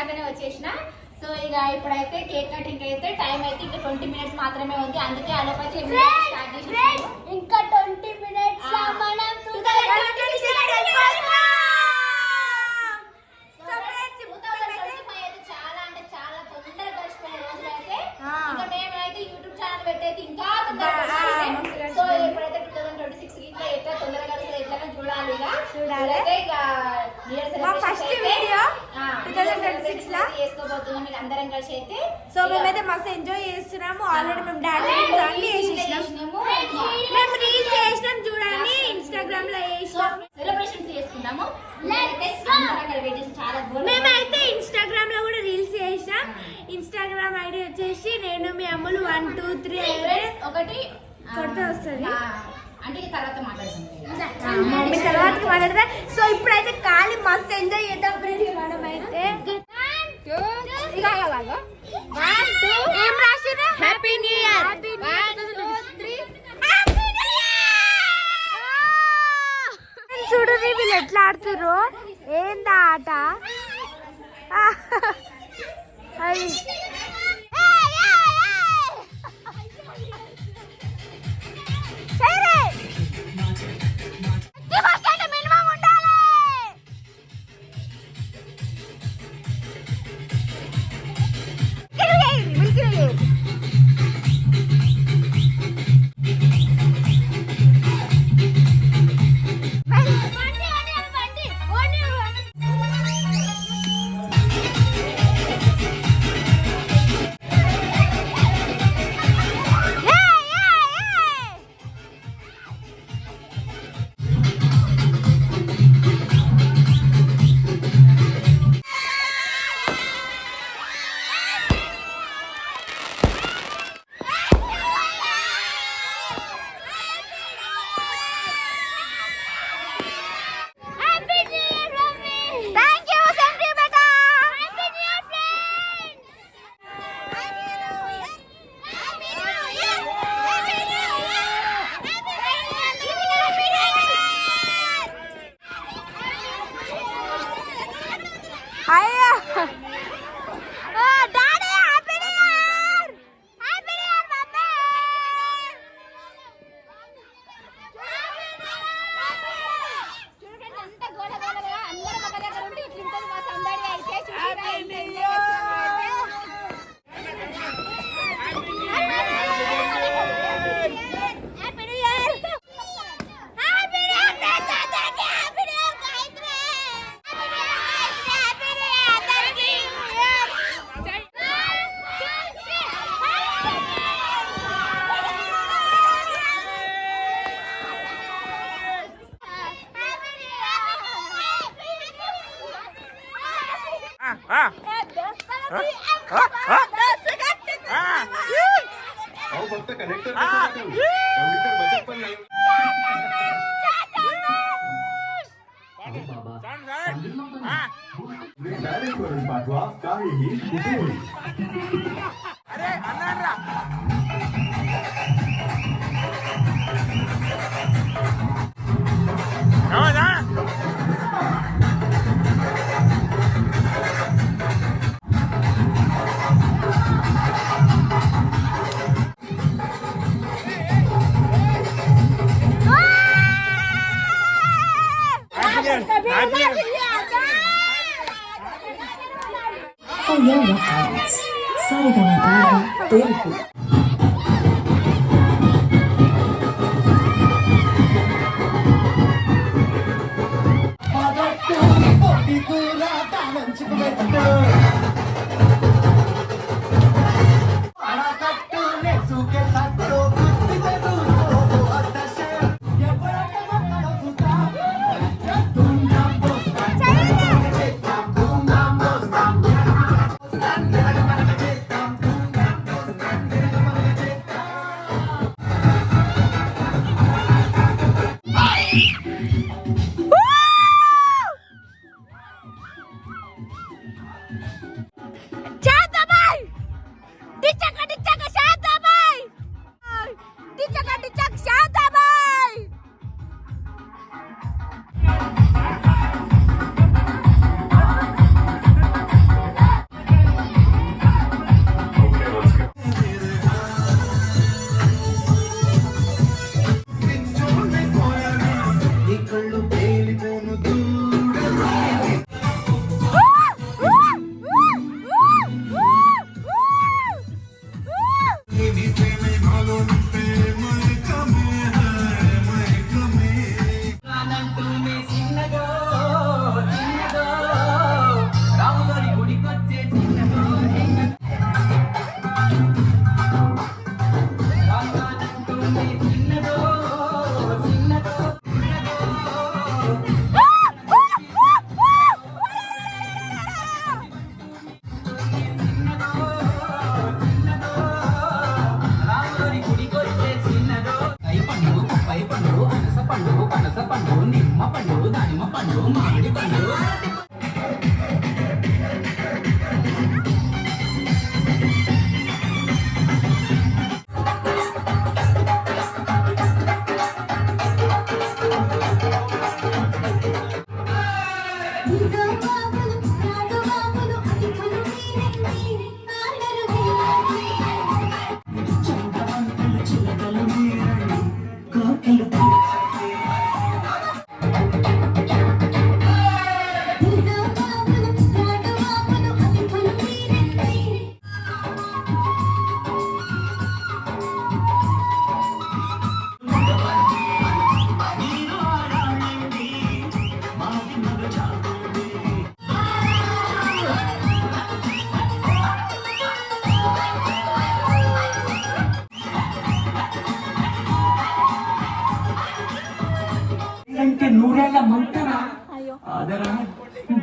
దాకానే వచ్చేసిన. సో ఇక ఇప్పుడైతే కేక్ కటింగ్ అయితే టైం అయితే ఇంకా 20 minutes మాత్రమే ఉంది. అందుకే అలోపతి స్టార్ట్ చేసి ఇంకా 20 minutes మనం 2025 అయితే చాలా అంటే చాలా తొందరగా గడిచిపోయిన రోజులు అయితే ఇంకా మేమైతే యూట్యూబ్ ఛానల్ పెట్టేది ఇంకా తొందరగా. సో ఇప్పుడైతే 2026 ఇట్లా ఎట్లా తొందరగా గడుస్తుంది ఎట్లా చూడాలి. ఇక ఫస్ట్ వీడియో 2026 లా చేసుకోబోతున్నాం మీకు అందరం కలిసి అయితే. సో మేమైతే మస్తు ఎంజాయ్ చేస్తున్నాము. ఆల్రెడీ మేము డాన్స్ అన్ని చేసినాము, మేము రీల్స్ చేసినాం చూడండి, ఇన్స్టాగ్రామ్ లో చేసినాం, సెలబ్రేషన్స్ చేసుకుందాము. మేమైతే ఇన్స్టాగ్రామ్ లో కూడా రీల్స్ చేసినాం. ఇన్స్టాగ్రామ్ ఐడి వచ్చేసి నేను మీ అమ్ములు 1 2 3 అయితే ఒకటి కొడితే వస్తుంది అంటే తర్వాత మమ్మీ తర్వాతకి మాట్లాడతా. సో ఇప్పుడైతే ఖాళీ మస్తు ఎంజాయ్ చేద్దాం ఫ్రెండ్స్. మనం అయితే ఏం రాసినా హ్యాపీ న్యూ ఇయర్ 1 2 3 చూడు వీళ్ళు ఎట్లా ఆడుతుర్రు. ఏందా ఆట అది पाठवा काहीही कुठे होईल. अरे अन्नारा For your reference, Sarigama Telugu. అంటే నూరేళ్ల మంటరా ఆదరా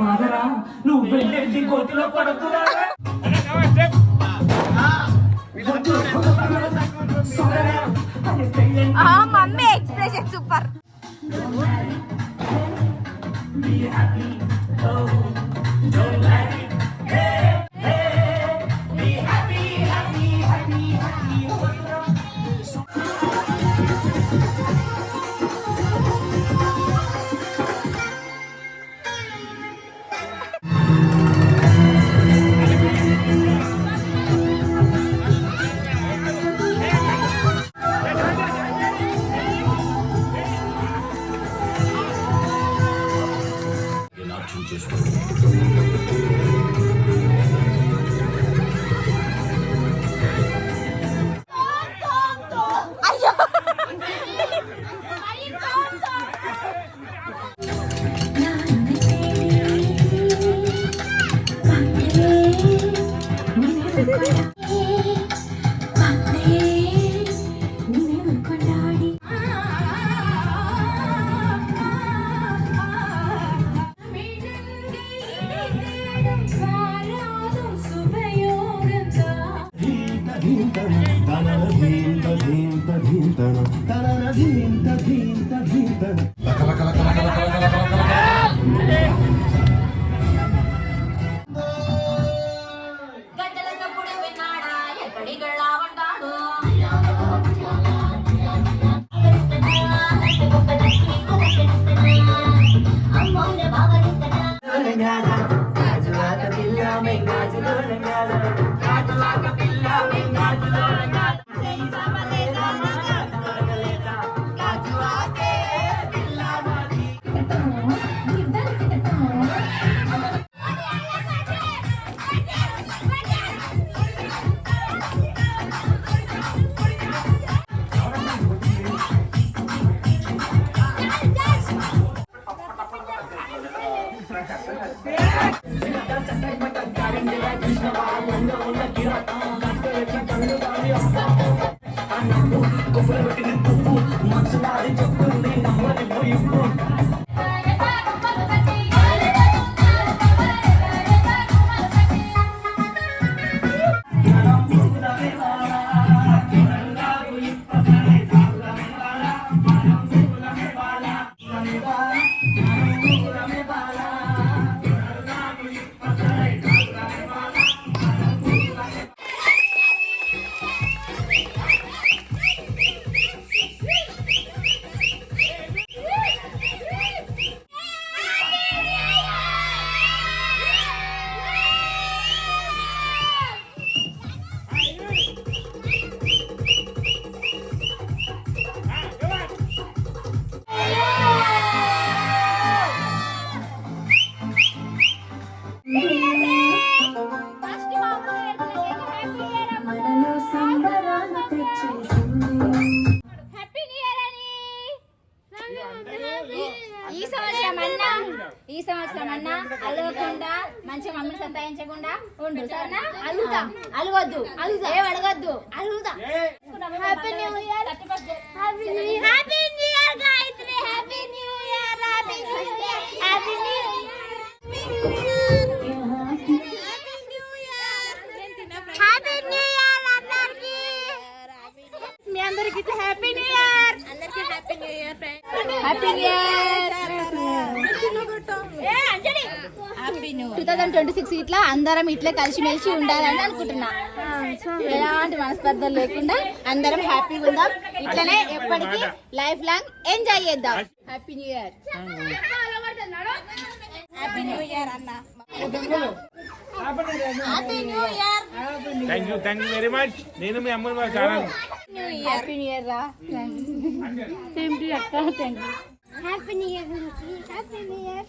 బాధరా నువ్వు వెళ్ళేది గోతిలో పడుతున్నా మమ్మీ ఎక్స్ప్రెషన్ సూపర్. గడ్డలప్పుడు విన్నాడా ఎక్కడి గళ్ళా వండాడు ఈ సంవత్సరం అన్నా అలవకుండా మంచిగా మమ్మల్ని సంతాయించకుండా ఉండు సరేనా? అలుగుతా అలవద్దు ఏం అడగద్దు అలుగుతా. Happy new year happy new year happy new year Gayatri happy new year happy new year happy new year happy new year అందరికీ మీ అందరికీ హ్యాపీ న్యూ ఇయర్ అందరికీ happy new year happy new year 2026 ఇట్లా అందరం ఇట్లా కలిసిమెలిసి ఉండాలని అనుకుంటున్నా. ఎలాంటి మనస్పర్ధలు లేకుండా అందరం హ్యాపీగా ఉందాం. ఇట్లనే ఎప్పటికీ లైఫ్ లాంగ్ ఎంజాయ్ చేద్దాం. Happy new year. Happy new year అన్న. Happy new year. Thank you very much. నేను మీ అమ్మని మా చాలా హ్యాపీ న్యూ ఇయర్ రా. సేమ్ టు అక్క. Thank you. Happy new year. Happy new year.